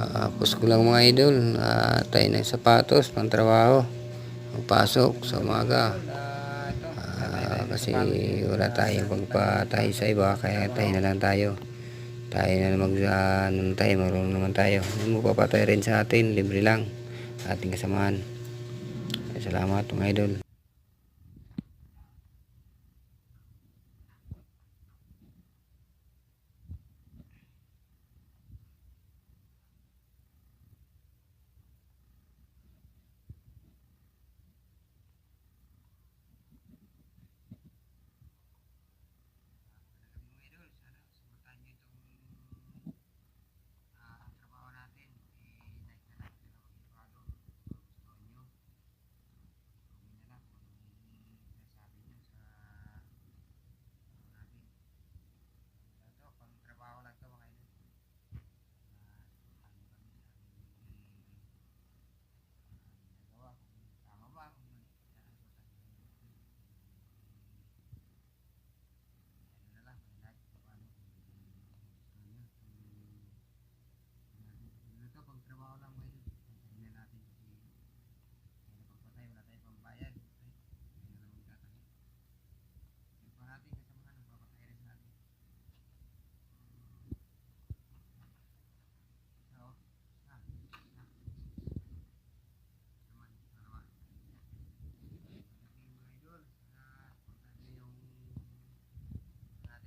Tapos ko lang mga idol, tayo ng sapatos pang trabaho, magpasok sa umaga. Kasi wala tayong pagpatay sa iba, kaya tayo na lang tayo. Tayo na ano tayo, marunong naman tayo. Magpapatay rin sa atin, libre lang, ating kasamahan. Salamat mga idol.